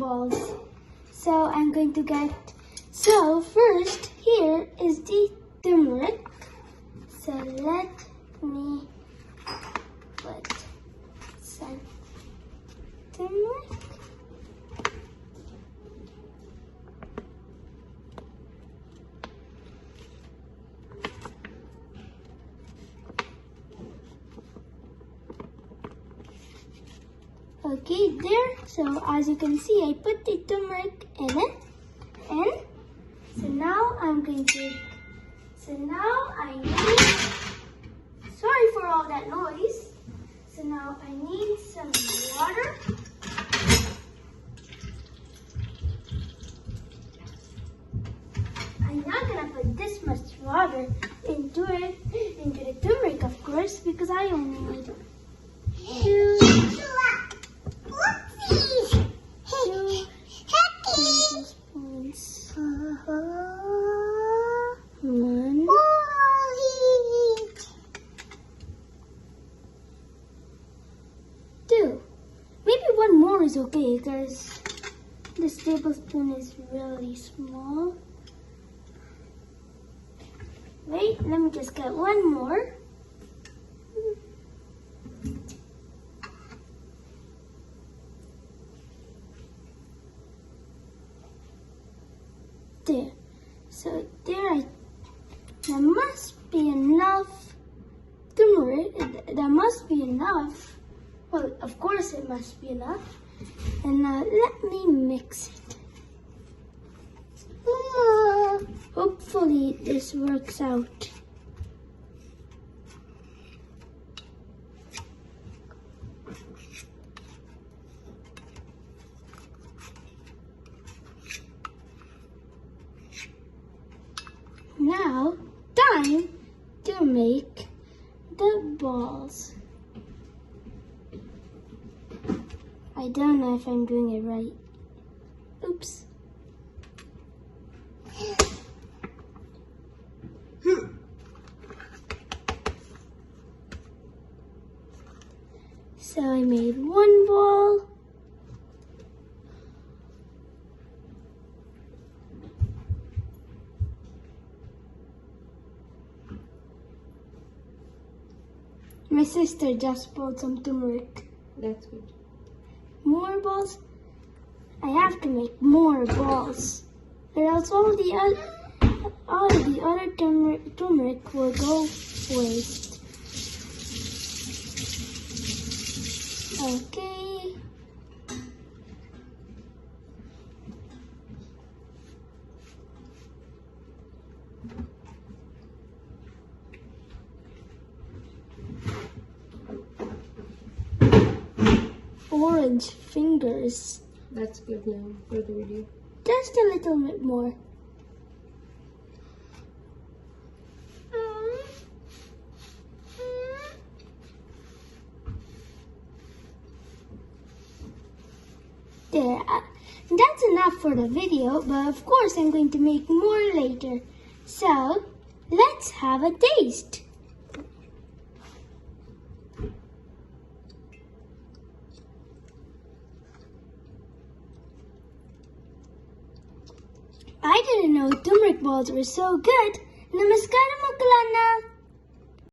balls. So I'm going to get, so first here is the turmeric. So let me put some turmeric. Okay, there. So as you can see, I put the turmeric in it. And so now I'm going to, so now I need, sorry for all that noise. So now I need some water. I'm not gonna put this much water into the turmeric, of course, because I only need two tablespoons. One. Two. Maybe one more is okay because this tablespoon is really small. Wait, let me just get one more. There. So there must be enough turmeric. There must be enough. Well, of course it must be enough. And now let me mix it. Hopefully this works out. Now, time to make the balls. I don't know if I'm doing it right. Oops. So I made one ball. My sister just pulled some turmeric. That's good. More balls? I have to make more balls, or else all the other turmeric will go waste. Okay. Orange fingers. That's good now for the video. Just a little bit more. There, that's enough for the video, but of course I'm going to make more later. So, let's have a taste. I didn't know turmeric balls were so good. Namaskaram, Makulana.